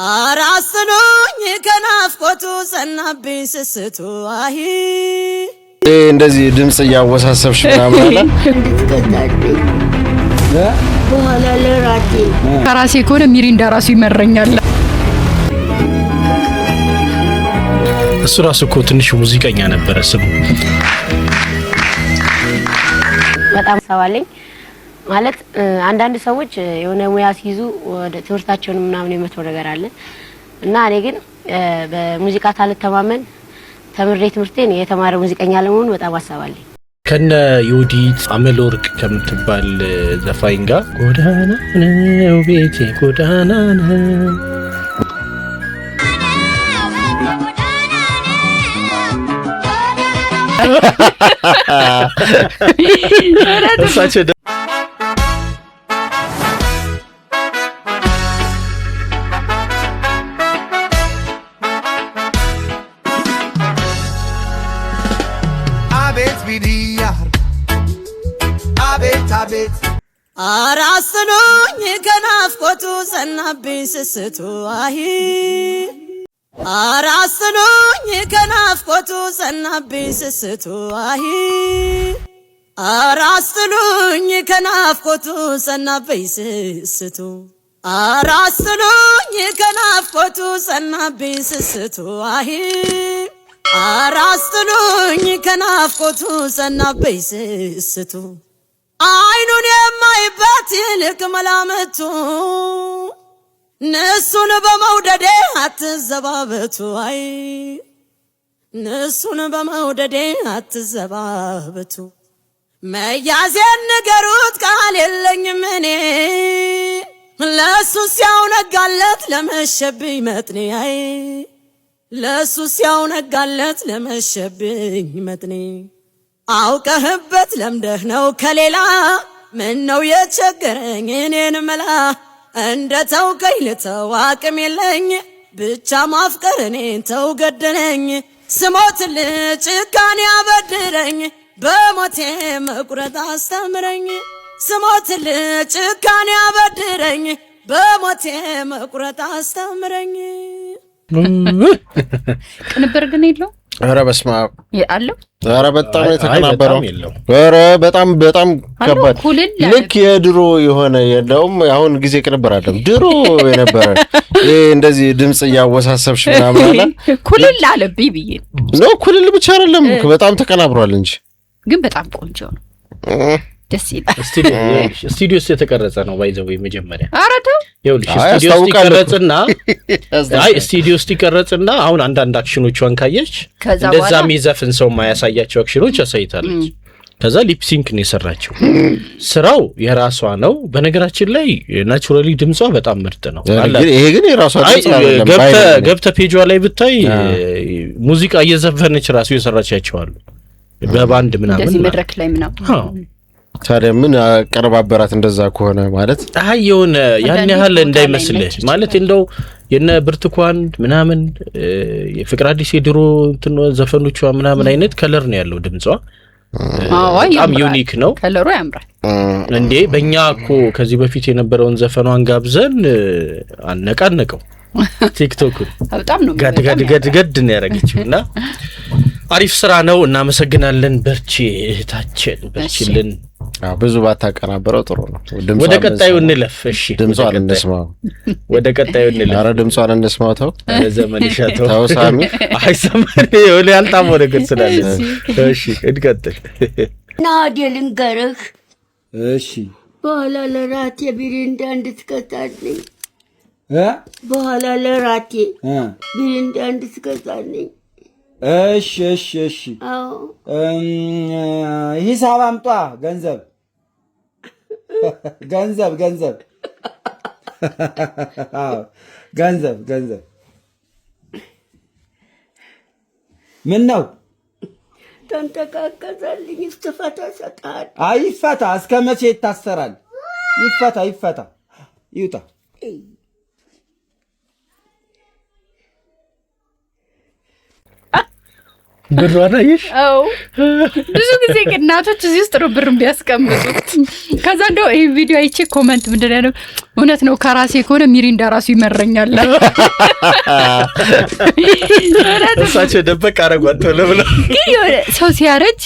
አራስኑኝ ከናፍቆቱ ሰናብኝ ስስቱ አሂ እንደዚህ ድምጽ ያወሳሰብሽ ምናምን አለ በኋላ ለራቴ ከራሴ ኮነ ሚሪንዳ ራሱ ይመረኛል። እሱ ራሱ እኮ ትንሽ ሙዚቀኛ ነበር ስሙ። በጣም ሰዋለኝ ማለት አንዳንድ ሰዎች የሆነ ሙያ ሲይዙ ወደ ትምህርታቸውን ምናምን የመተው ነገር አለ እና እኔ ግን በሙዚቃ ታልተማመን ተምሬ ትምህርቴን የተማረ ሙዚቀኛ ለመሆን በጣም አሳባለኝ። ከነ ዩዲት አመለወርቅ ከምትባል ዘፋኝ ጋር ጎዳና ነው ቤቴ ጎዳና ነው አራስኑኝ ከናፍቆቱ ሰናብኝ ስስቱ አሂ አራስኑኝ ከናፍቆቱ ሰናብኝ ስስቱ አሂ አራስኑኝ ከናፍቆቱ ሰናብኝ ስስቱ አራስኑኝ ከናፍቆቱ ሰናብኝ ስስቱ አሂ አራስኑኝ ከናፍቆቱ ሰናብኝ ስስቱ አይኑን የማይበት ይልቅ መላመቱ ነሱን በመውደዴ አትዘባበቱ አይ ነሱን በመውደዴ አትዘባበቱ መያዜን ንገሩት ቃል የለኝም እኔ ለሱ ሲያውነጋለት ለመሸብኝ መጥኔ አይ ለሱ ሲያውነጋለት ለመሸብኝ መጥኔ አውቀህበት ለምደህ ነው ከሌላ ምን ነው የቸገረኝ እኔን መላ እንደ ተውከኝ ልተው አቅም የለኝ ብቻ ማፍቀር እኔን ተው ገደለኝ ስሞትል ጭካኔ አበድረኝ በሞቴ መቁረጥ አስተምረኝ ስሞትል ጭካኔ አበድረኝ በሞቴ መቁረጥ አስተምረኝ። ቅንብር ግን የለው ኧረ በስመ አብ አለው። ኧረ በጣም የተቀናበረው ኧረ በጣም ከባድ ልክ የድሮ የሆነ የለውም አሁን ጊዜ ቅንብር አይደለም ድሮ የነበረ እንደዚህ ድምጽ ያወሳሰብሽ ምናምን አለ ኩልል አለብኝ ብዬ ነው ኩልል ብቻ አይደለም በጣም ተቀናብሯል እንጂ ግን በጣም ቆንጆ ነው ደስ ይላል። ስቱዲዮ ውስጥ የተቀረጸ ነው ባይዘው መጀመሪያ አራተው ይኸውልሽ ስቱዲዮ ውስጥ ይቀረጽና ስቱዲዮ ውስጥ ይቀረጽና አሁን አንዳንድ አክሽኖቿን ካየች እንደዛ የሚዘፍን ሰው ማያሳያቸው አክሽኖች ያሳይታለች። ከዛ ሊፕሲንክ ነው የሰራችው። ስራው የራሷ ነው። በነገራችን ላይ ናቹራሊ ድምጿ በጣም ምርጥ ነው። ይሄ ግን የራሷ ድምጽ አይደለም። ገብተ ፔጇ ላይ ብታይ ሙዚቃ እየዘፈነች ራሱ የሰራቻቸው አሉ በባንድ ምናምን እንደዚህ መድረክ ላይ ምናምን ታዲያ ምን አቀረባበራት እንደዛ ከሆነ ማለት የሆነ ያን ያህል እንዳይመስልህ ማለት እንደው የነ ብርቱካን ምናምን የፍቅር አዲስ የድሮ እንትን ዘፈኖቿ ምናምን አይነት ከለር ነው ያለው ድምጿ። በጣም ዩኒክ ነው ከለሩ ያምራል እንዴ። በእኛ እኮ ከዚህ በፊት የነበረውን ዘፈኗን ጋብዘን አነቃነቀው ቲክቶክ በጣም ነው ገድ ነው ያረጋችውና አሪፍ ስራ ነው። እናመሰግናለን። በርቺ እህታችን በርቺልን። ብዙ ባታቀናበረው ጥሩ ነው። ወደ ቀጣዩ እንለፍ። እሺ ድምጿን እንስማው። ወደ ቀጣዩ እንለፍ። ኧረ ድምጿን እንስማው። ተው ዘመን ይሻተው ተው ሳሚ አይሰማኝ ወለ ያልታመው ነገር ስላለ እሺ እንቀጥል። ናዲ ልንገርህ እሺ በኋላ ለራቴ ቢሪንዳ እንድትገዛልኝ በኋላ ለራቴ ቢሪንዳ እንድትገዛልኝ እሺ እሺ እሺ ሂሳብ አምጧ ገንዘብ ገንዘብ ምን ነው ተንተካከዛልኝ እስትፈታ ሰጣል አይፈታ እስከ መቼ ይታሰራል ይፈታ ይውጣ ብሯን አየሽ? አዎ ብዙ ጊዜ እናቶች እዚህ ውስጥ ነው ብር ቢያስቀምጡት። ከዛ እንደው ይሄ ቪዲዮ አይቼ ኮሜንት ምንድን ነው እውነት ነው ከራሴ ከሆነ ሚሪንዳ ራሱ ይመረኛል። እሳቸው ደበቅ አረጓት ለብለ ግን የሆነ ሰው ሲያረጅ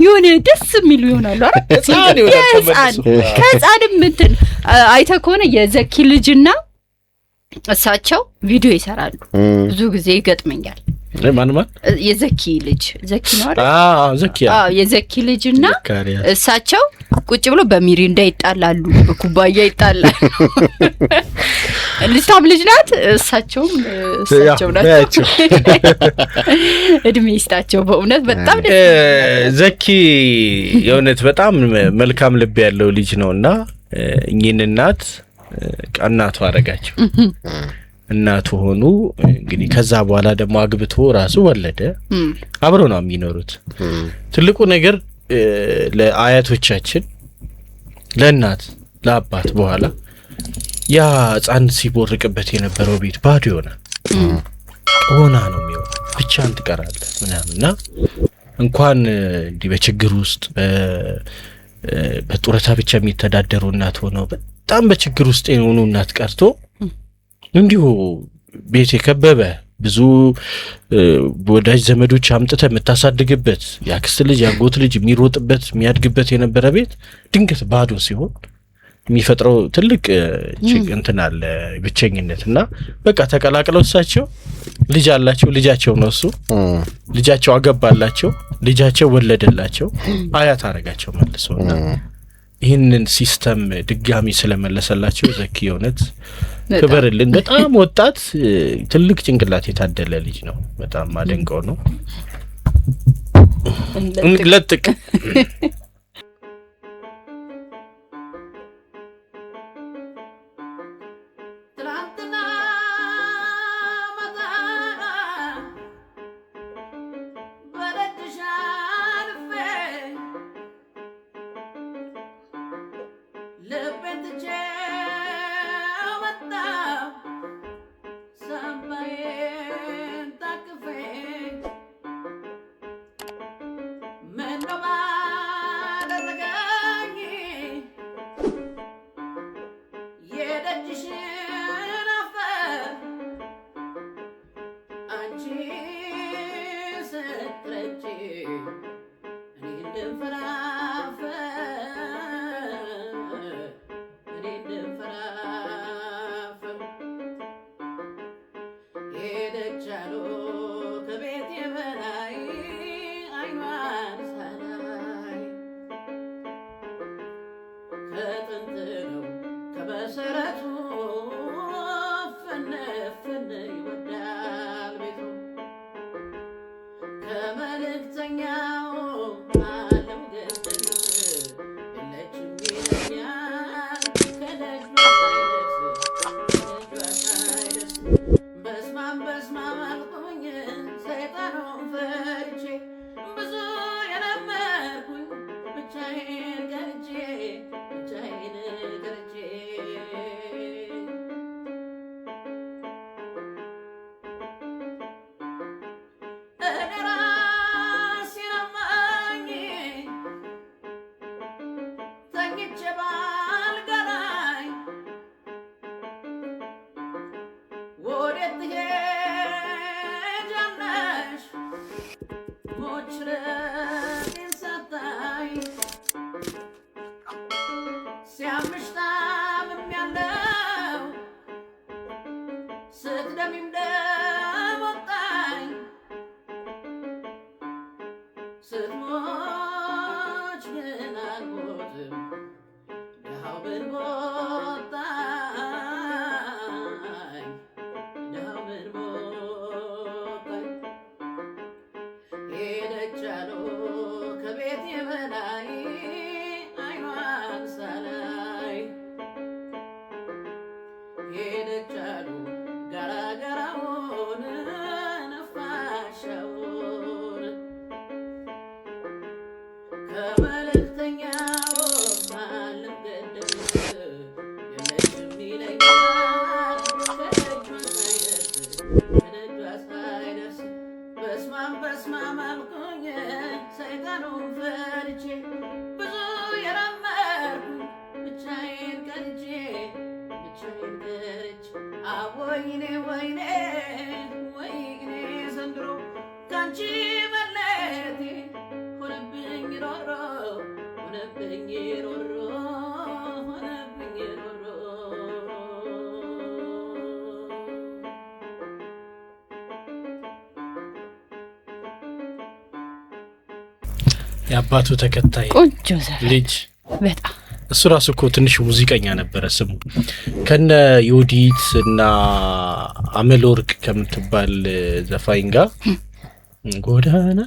የሆነ ደስ የሚሉ ይሆናሉ አይደል? ከህፃንም እንትን አይተህ ከሆነ የዘኪ ልጅና እሳቸው ቪዲዮ ይሰራሉ። ብዙ ጊዜ ይገጥመኛል። ማን የዘኪ ልጅ ዘኪ ነው አይደል? ዘኪ የዘኪ ልጅና እሳቸው ቁጭ ብሎ በሚሪንዳ ይጣላሉ፣ በኩባያ ይጣላሉ። ልጅቷም ልጅ ናት፣ እሳቸውም ናቸው። እድሜ ይስጣቸው በእውነት በጣም ዘኪ የእውነት በጣም መልካም ልብ ያለው ልጅ ነውና እኚህን እናት እናቱ አረጋቸው። እናቱ ሆኑ እንግዲህ ከዛ በኋላ ደግሞ አግብቶ ራሱ ወለደ። አብረው ነው የሚኖሩት። ትልቁ ነገር ለአያቶቻችን ለእናት ለአባት በኋላ ያ ሕፃን ሲቦርቅበት የነበረው ቤት ባዶ ይሆናል። ሆና ነው የሚሆነው፣ ብቻህን ትቀራለህ ምናምንና እንኳን እንዲህ በችግር ውስጥ በጡረታ ብቻ የሚተዳደሩ እናት ሆነው በጣም በችግር ውስጥ የሆኑ እናት ቀርቶ እንዲሁ ቤት የከበበ ብዙ ወዳጅ ዘመዶች አምጥተህ የምታሳድግበት ያክስት ልጅ ያጎት ልጅ የሚሮጥበት የሚያድግበት የነበረ ቤት ድንገት ባዶ ሲሆን የሚፈጥረው ትልቅ እንትን አለ፣ ብቸኝነትና በቃ ተቀላቅለው እሳቸው ልጅ አላቸው። ልጃቸው ነው እሱ። ልጃቸው አገባላቸው፣ ልጃቸው ወለደላቸው፣ አያት አረጋቸው መልሶና ይህንን ሲስተም ድጋሚ ስለመለሰላቸው ዘኪ የሆነት ክበርልን። በጣም ወጣት ትልቅ ጭንቅላት የታደለ ልጅ ነው። በጣም ማደንቀው ነው። ለጥቅ በስማም ወይኔ ወይኔ ዘንድሮ ካንቺ መለየቴ ሆነብኝ ሮሮ ሆነብኝ ሮሮ ሆነብኝ ሮሮ የአባቱ ተከታይ ቆንጆ ዘፈን ልጅ በጣም እሱ ራሱ እኮ ትንሽ ሙዚቀኛ ነበረ። ስሙ ከነ ዮዲት እና አመልወርቅ ከምትባል ዘፋኝ ጋር ጎዳና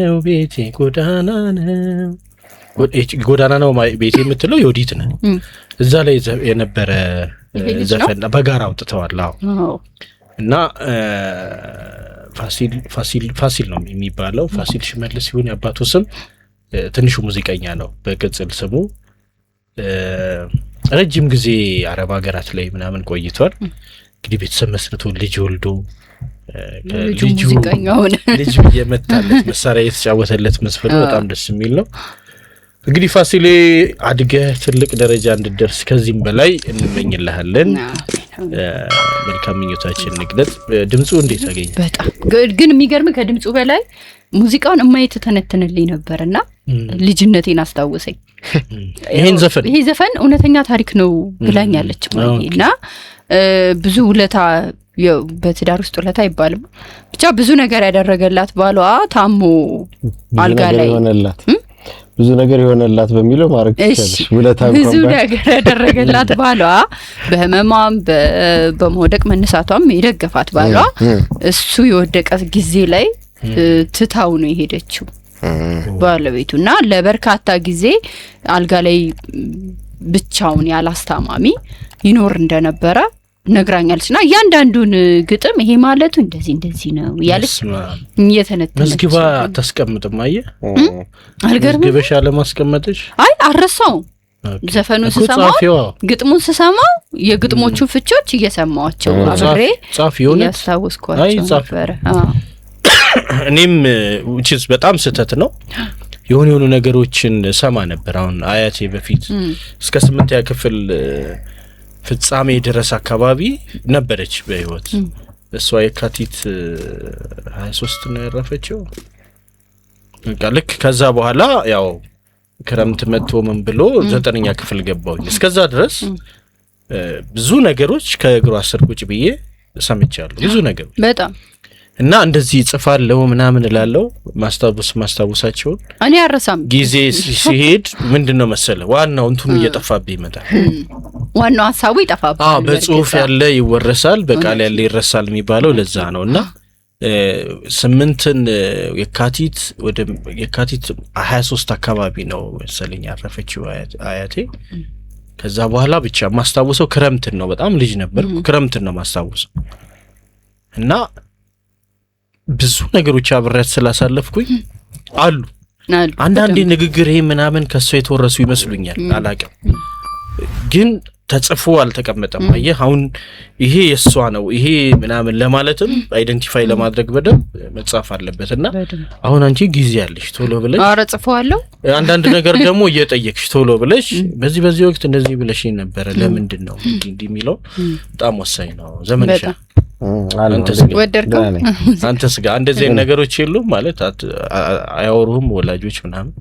ነው ቤቴ ጎዳና ነው ቤቴ የምትለው ዮዲት ነው። እዛ ላይ የነበረ ዘፈን በጋራ አውጥተዋል። አዎ እና ፋሲል ነው የሚባለው። ፋሲል ሽመልስ ሲሆን የአባቱ ስም ትንሹ ሙዚቀኛ ነው በቅጽል ስሙ። ረጅም ጊዜ አረብ ሀገራት ላይ ምናምን ቆይቷል። እንግዲህ ቤተሰብ መስርቶ ልጅ ወልዶ ልጅ የመታለት መሳሪያ የተጫወተለት መስፈሩ በጣም ደስ የሚል ነው። እንግዲህ ፋሲሌ አድገህ ትልቅ ደረጃ እንድደርስ ከዚህም በላይ እንመኝልሃለን። መልካም ምኞታችን ንግደት። ድምጹ እንዴት አገኘ? በጣም ግን የሚገርም ከድምጹ በላይ ሙዚቃውን እማየት ተነተነልኝ ነበርና ልጅነቴን አስታወሰኝ። ይሄ ዘፈን እውነተኛ ታሪክ ነው ብላኛለች ማይና ብዙ ውለታ በትዳር ውስጥ ውለታ አይባልም ብቻ ብዙ ነገር ያደረገላት ባሏ ታሞ አልጋ ላይ ሆነላት ብዙ ነገር የሆነላት በሚለው ማረክ ይችላል። ውለታ ብዙ ነገር ያደረገላት ባሏ በህመማም በመውደቅ መነሳቷም የደገፋት ባሏ እሱ የወደቀ ጊዜ ላይ ትታው ነው የሄደችው ባለቤቱና ለበርካታ ጊዜ አልጋ ላይ ብቻውን ያላስታማሚ ይኖር እንደነበረ ነግራኛለችና ያንዳንዱን ግጥም ይሄ ማለቱ እንደዚህ ነው ያለች እየተነተነች መዝግባ ተስቀምጥም አየ አልገርም ገበሻ ለማስቀመጥሽ አይ አረሳው ዘፈኑን ስሰማው ግጥሙን ስሰማው የግጥሞቹ ፍቾች እየሰማዋቸው አብሬ ጻፊው ነው ያስታውስኳቸው ነበር። እኔም which በጣም ስተት ነው የሆኑ ነገሮችን ሰማ ነበር። አሁን አያቴ በፊት እስከ 8ኛ ክፍል ፍጻሜ ድረስ አካባቢ ነበረች በህይወት። እሷ የካቲት 23 ነው ያረፈችው። በቃ ልክ ከዛ በኋላ ያው ክረምት መጥቶ ምን ብሎ 9ኛ ክፍል ገባሁኝ። እስከዛ ድረስ ብዙ ነገሮች ከእግሯ ስር ቁጭ ብዬ ሰምቻለሁ ብዙ ነገሮች በጣም እና እንደዚህ ጽፋለው ምናምን እላለሁ ማስታወሳቸው እኔ አረሳም ጊዜ ሲሄድ ምንድነው መሰለ ዋናው እንትኑ እየጠፋብኝ ይመጣል። ዋናው ሐሳቡ ይጠፋብኝ በጽሁፍ ያለ ይወረሳል በቃል ያለ ይረሳል የሚባለው ለዛ ነውና 8ን የካቲት 23 አካባቢ ነው መሰለኝ ያረፈችው አያቴ። ከዛ በኋላ ብቻ ማስታወሰው ክረምትን ነው። በጣም ልጅ ነበርኩ። ክረምትን ነው ማስታወሰው እና ብዙ ነገሮች አብሬያት ስላሳለፍኩኝ አሉ አንዳንዴ ንግግር ይሄ ምናምን ከሷ የተወረሱ ይመስሉኛል አላቀም ግን ተጽፎ አልተቀመጠም። አየህ አሁን ይሄ የሷ ነው ይሄ ምናምን ለማለትም አይደንቲፋይ ለማድረግ በደንብ መጻፍ አለበትና አሁን አንቺ ጊዜ ያለሽ ቶሎ ብለሽ አረ ጽፈዋለሁ አንዳንድ ነገር ደግሞ እየጠየቅሽ ቶሎ ብለሽ በዚህ ወቅት እንደዚህ ብለሽ ነበር ለምንድን ነው እንዲህ የሚለው በጣም ወሳኝ ነው። ዘመንሽ አንተስ ጋር እንደዚህ ነገሮች የሉም ማለት አያወሩም ወላጆች ምናምን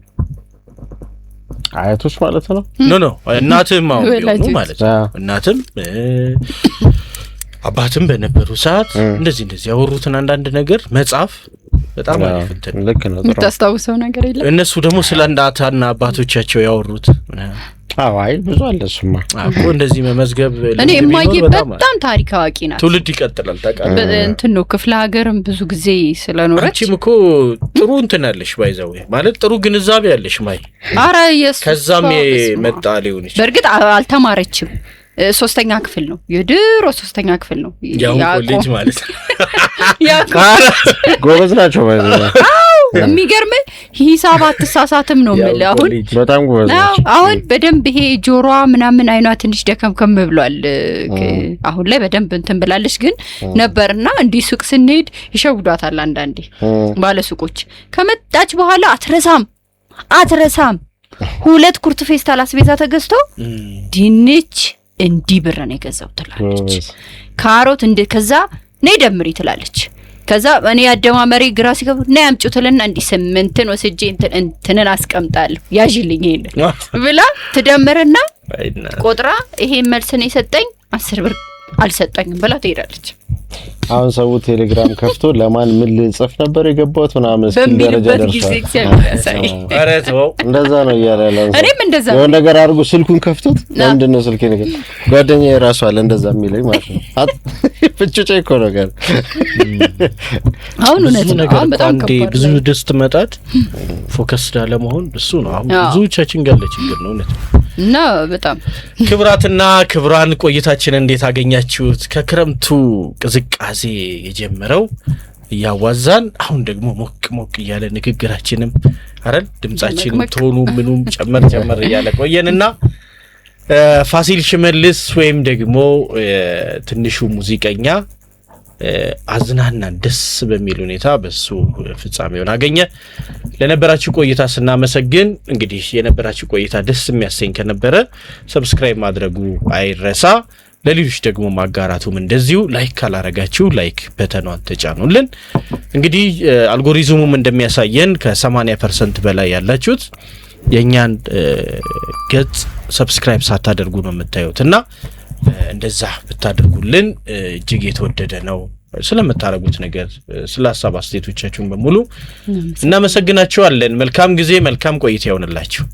አያቶች ማለት ነው? ኖ እናትም አውቀው ማለት ነው። እናትም አባትም በነበሩ ሰዓት እንደዚህ ያወሩትን አንዳንድ ነገር መጻፍ በጣም አሪፍ ልክ ነው። ተስተዋውሰው ነገር የለም። እነሱ ደግሞ ስለ እናትና አባቶቻቸው ያወሩት አይ ብዙ አለሱማ አቆ እንደዚህ መመዝገብ እኔ የማየ በጣም ታሪክ አዋቂ ናት። ትውልድ ይቀጥላል ታውቃለህ። እንትን ነው ክፍለ ሀገርም ብዙ ጊዜ ስለኖረች አንቺም እኮ ጥሩ እንትን አለሽ ባይዘው ማለት ጥሩ ግንዛቤ አለሽ ማይ አረ ኢየሱስ ከዛም መጣ ሊሆን ይችላል። በርግጥ አልተማረችም 3ኛ ክፍል ነው የድሮ 3ኛ ክፍል ነው ያው ኮሌጅ ማለት ጎበዝ ናቸው ባይዘው የሚገርም ሂሳብ አትሳሳትም ነው ማለት አሁን በጣም ጎበዝ ናቸው። አሁን በደንብ ይሄ ጆሮዋ ምናምን አይኗ ትንሽ ደከምከም ብሏል። አሁን ላይ በደንብ እንትን ብላለች ግን ነበርና እንዲህ ሱቅ ስንሄድ ይሸውዷታል አንዳንዴ ባለሱቆች። ከመጣች በኋላ አትረሳም 2 ኩርት ፌስታል አስቤዛ ተገዝቶ ድንች እንዲህ ብር ነው የገዛው ትላለች። ካሮት እንደ ከዛ ነይ ደምሪ ትላለች። ከዛ እኔ ያደማመሪ ግራ ሲገባ ነይ አምጪው ትልና እንዲህ 8 ወስጄ እንትንን አስቀምጣለሁ ያዥልኝ ይሄን ብላ ትደምርና ቆጥራ ይሄን መልስ ነው የሰጠኝ 10 ብር አልሰጠኝም ብላ ትሄዳለች። አሁን ሰው ቴሌግራም ከፍቶ ለማን ምን ልጽፍ ነበር የገባሁት ምናምን እስኪ ደረጃ ደርሷል። እንደዛ ነው እያለ እኔም እንደዛ ነው ነገር አድርጎ ስልኩን ከፍቶት ምንድን ነው ስልኬ ነገር ጓደኛዬ ራሱ አለ እንደዛ የሚለኝ ማለት ነው። ፍጭጭ እኮ ነገር አሁን እውነት ነው። በጣም ብዙ ድስት መጣት ፎከስ ዳለ መሆን እሱ ነው አሁን ብዙዎቻችን ጋር ችግር ነው እውነት እና በጣም ክብራትና ክብራን ቆይታችን እንዴት አገኛችሁት? ከክረምቱ ቅዝቃዜ የጀመረው ያዋዛን አሁን ደግሞ ሞቅ እያለ ንግግራችንም አረን ድምጻችን ቶኑ ምኑም ጨመር እያለ ቆየንና ፋሲል ሽመልስ ወይም ደግሞ ትንሹ ሙዚቀኛ አዝናናን ደስ በሚል ሁኔታ በሱ ፍጻሜውን አገኘ። ለነበራችሁ ቆይታ ስናመሰግን እንግዲህ የነበራችሁ ቆይታ ደስ የሚያሰኝ ከነበረ ሰብስክራይብ ማድረጉ አይረሳ። ለሌሎች ደግሞ ማጋራቱም እንደዚሁ ላይክ ካላረጋችሁ ላይክ በተኗን ተጫኑልን። እንግዲህ አልጎሪዝሙም እንደሚያሳየን ከ80% በላይ ያላችሁት የኛን ገጽ ሰብስክራይብ ሳታደርጉ ነው የምታዩትና እንደዛ ብታደርጉልን እጅግ የተወደደ ነው። ስለምታረጉት ነገር ስለ ሐሳብ አስተያየቶቻችሁን በሙሉ እናመሰግናችኋለን። መልካም ጊዜ መልካም ቆይታ ይሁንላችሁ።